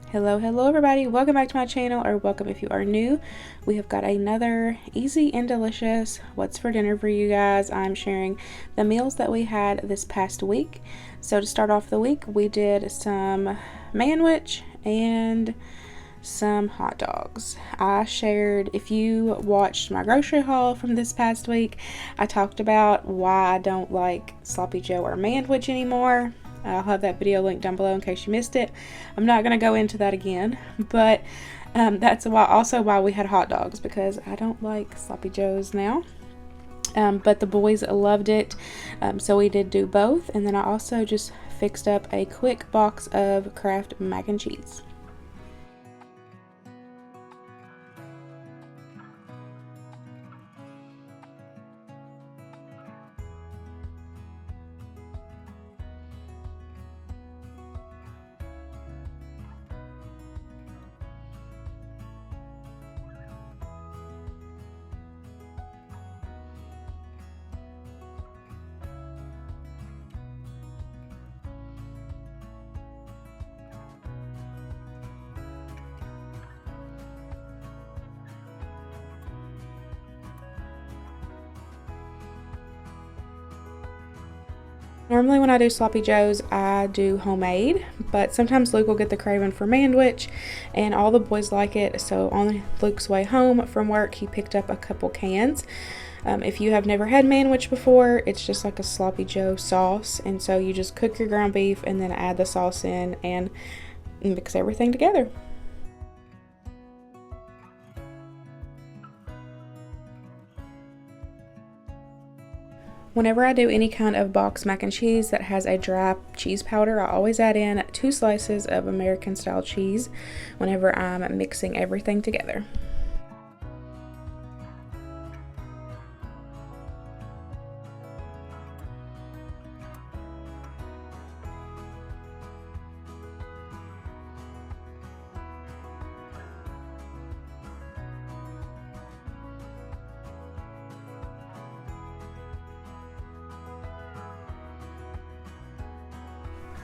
Hello everybody, welcome back to my channel, or welcome if you are new. We have got another easy and delicious what's for dinner for you guys. I'm sharing the meals that we had this past week. So to start off the week, we did some manwich and some hot dogs. I shared, if you watched my grocery haul from this past week, I talked about why I don't like Sloppy Joe or manwich anymore. I'll have that video linked down below in case you missed it. I'm not going to go into that again, but that's why we had hot dogs, because I don't like Sloppy Joes now. But the boys loved it, so we did do both. And then I also just fixed up a quick box of Kraft mac and cheese. Normally when I do Sloppy Joes, I do homemade, but sometimes Luke will get the craving for manwich, and all the boys like it, so on Luke's way home from work, he picked up a couple cans. If you have never had manwich before, it's just like a Sloppy Joe sauce, and so you just cook your ground beef and then add the sauce in and mix everything together. Whenever I do any kind of box mac and cheese that has a dry cheese powder, I always add in 2 slices of American style cheese whenever I'm mixing everything together.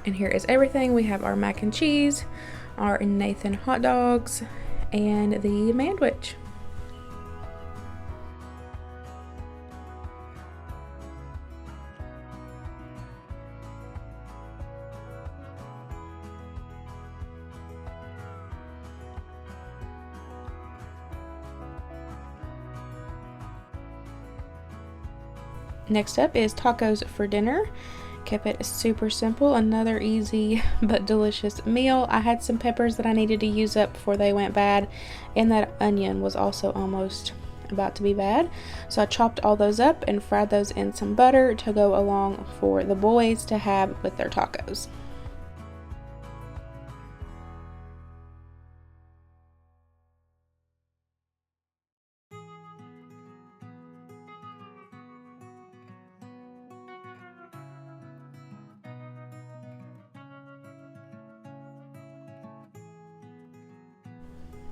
And here is everything. We have our mac and cheese, our Nathan hot dogs, and the manwich. Next up is tacos for dinner. Kept it super simple, another easy but delicious meal. I had some peppers that I needed to use up before they went bad, and that onion was also almost about to be bad. So I chopped all those up and fried those in some butter to go along for the boys to have with their tacos.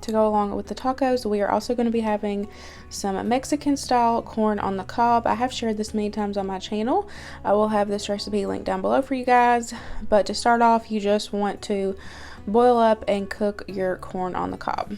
To go along with the tacos, we are also going to be having some Mexican style corn on the cob. I have shared this many times on my channel. I will have this recipe linked down below for you guys, but to start off, you just want to boil up and cook your corn on the cob.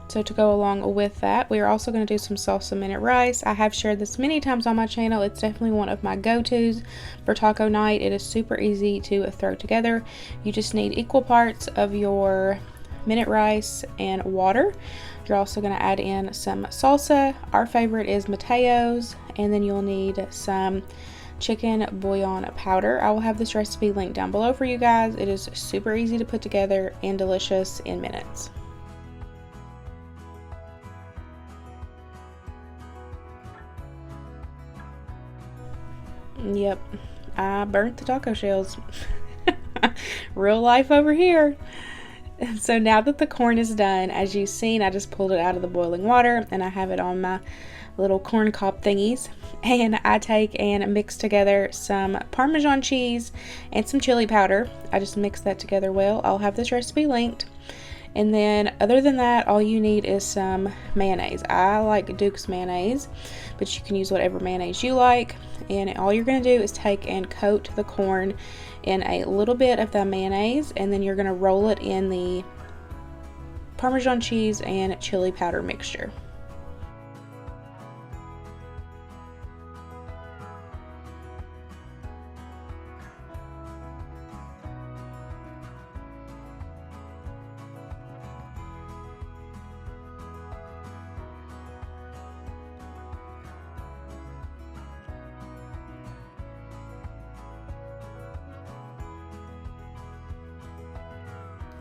So to go along with that, we are also going to do some salsa minute rice. I have shared this many times on my channel. It's definitely one of my go-tos for taco night. It is super easy to throw together. You just need equal parts of your minute rice and water. You're also going to add in some salsa. Our favorite is Mateo's, and then you'll need some chicken bouillon powder. I will have this recipe linked down below for you guys. It is super easy to put together and delicious in minutes. Yep, I burnt the taco shells. Real life over here. So now that the corn is done, as you've seen, I just pulled it out of the boiling water and I have it on my little corn cob thingies, and I take and mix together some Parmesan cheese and some chili powder. I just mix that together well. I'll have this recipe linked. And then other than that, all you need is some mayonnaise. I like Duke's mayonnaise, but you can use whatever mayonnaise you like. And all you're going to do is take and coat the corn in a little bit of the mayonnaise, and then you're going to roll it in the Parmesan cheese and chili powder mixture.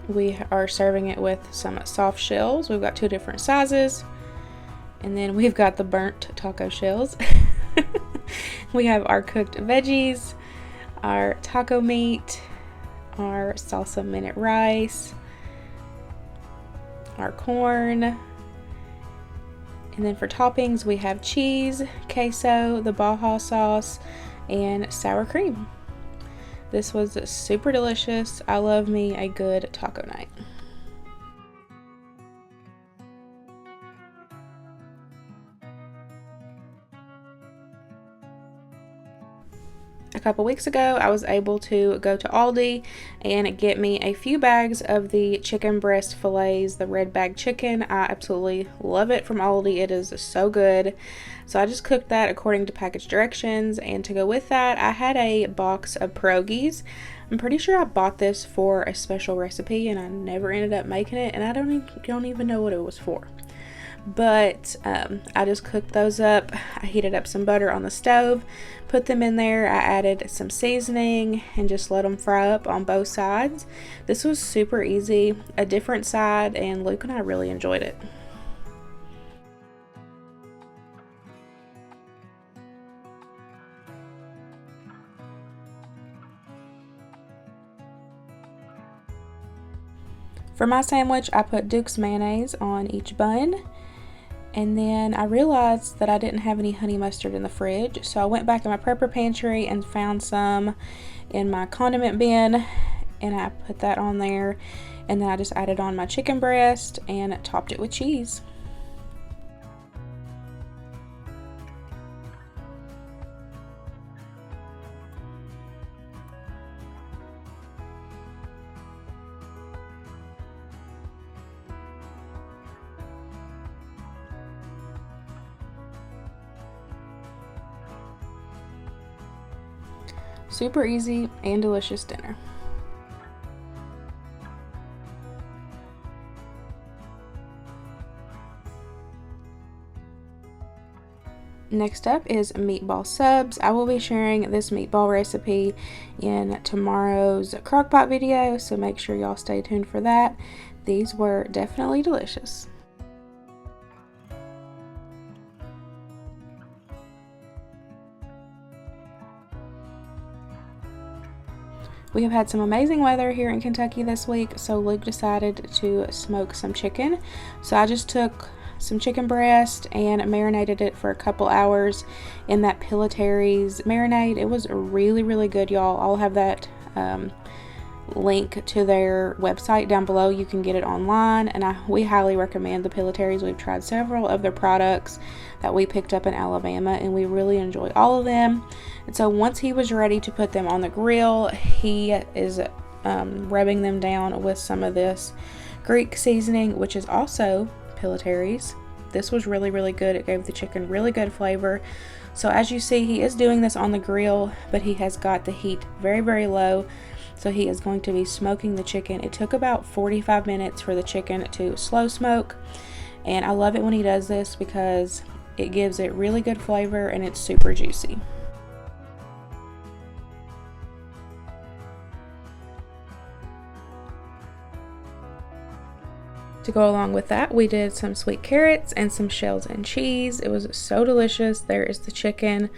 We are serving it with some soft shells. We've got 2 different sizes. And then we've got the burnt taco shells. We have our cooked veggies, our taco meat, our salsa minute rice, our corn. And then for toppings, we have cheese, queso, the Baja sauce, and sour cream. This was super delicious. I love me a good taco night. A couple weeks ago, I was able to go to Aldi and get me a few bags of the chicken breast fillets, the red bag chicken. I absolutely love it from Aldi. It is so good. So I just cooked that according to package directions, and to go with that, I had a box of pierogies. I'm pretty sure I bought this for a special recipe and I never ended up making it, and I don't even know what it was for. But I just cooked those up. I heated up some butter on the stove, put them in there. I added some seasoning and just let them fry up on both sides. This was super easy, a different side, and Luke and I really enjoyed it. For my sandwich, I put Duke's mayonnaise on each bun. And then I realized that I didn't have any honey mustard in the fridge, so I went back in my prepper pantry and found some in my condiment bin, and I put that on there, and then I just added on my chicken breast and topped it with cheese. Super easy and delicious dinner. Next up is Meatball Subs. I will be sharing this meatball recipe in tomorrow's crockpot video, so make sure y'all stay tuned for that. These were definitely delicious. We have had some amazing weather here in Kentucky this week, so Luke decided to smoke some chicken. So I just took some chicken breast and marinated it for a couple hours in that Pilatary's marinade. It was really, really good, y'all. I'll have that link to their website down below. You can get it online, and we highly recommend the Pilatary's. We've tried several of their products that we picked up in Alabama, and we really enjoy all of them. And so once he was ready to put them on the grill, he is rubbing them down with some of this Greek seasoning, which is also Pilatary's. This was really, really good. It gave the chicken really good flavor. So as you see, he is doing this on the grill, but he has got the heat very, very low. So he is going to be smoking the chicken. It took about 45 minutes for the chicken to slow smoke. And I love it when he does this because it gives it really good flavor and it's super juicy. To go along with that, we did some sweet carrots and some shells and cheese. It was so delicious. There is the chicken.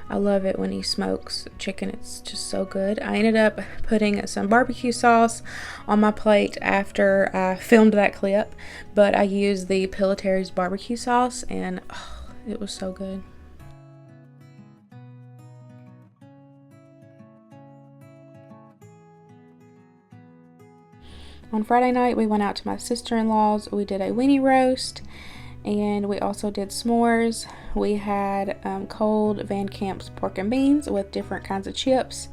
I love it when he smokes chicken. It's just so good. I ended up putting some barbecue sauce on my plate after I filmed that clip, but I used the Pillatary's barbecue sauce, and oh, it was so good. On Friday night, we went out to my sister-in-law's. We did a weenie roast, and we also did s'mores. We had cold Van Camp's pork and beans with different kinds of chips.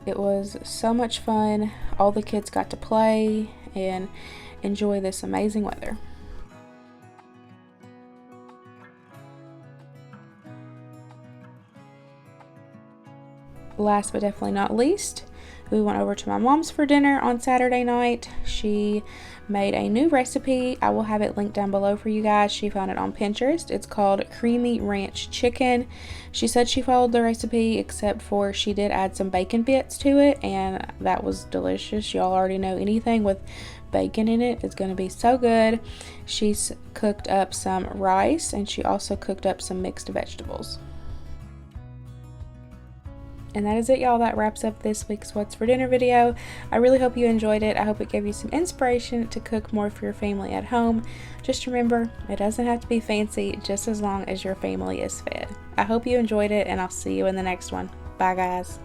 It was so much fun. All the kids got to play and enjoy this amazing weather. Last but definitely not least, we went over to my mom's for dinner on Saturday night. She made a new recipe. I will have it linked down below for you guys. She found it on Pinterest. It's called Creamy Ranch Chicken. She said she followed the recipe, except for she did add some bacon bits to it, and that was delicious. Y'all already know anything with bacon in it is going to be so good. She's cooked up some rice, and she also cooked up some mixed vegetables. And that is it, y'all. That wraps up this week's What's for Dinner video. I really hope you enjoyed it. I hope it gave you some inspiration to cook more for your family at home. Just remember, it doesn't have to be fancy, just as long as your family is fed. I hope you enjoyed it, and I'll see you in the next one. Bye, guys.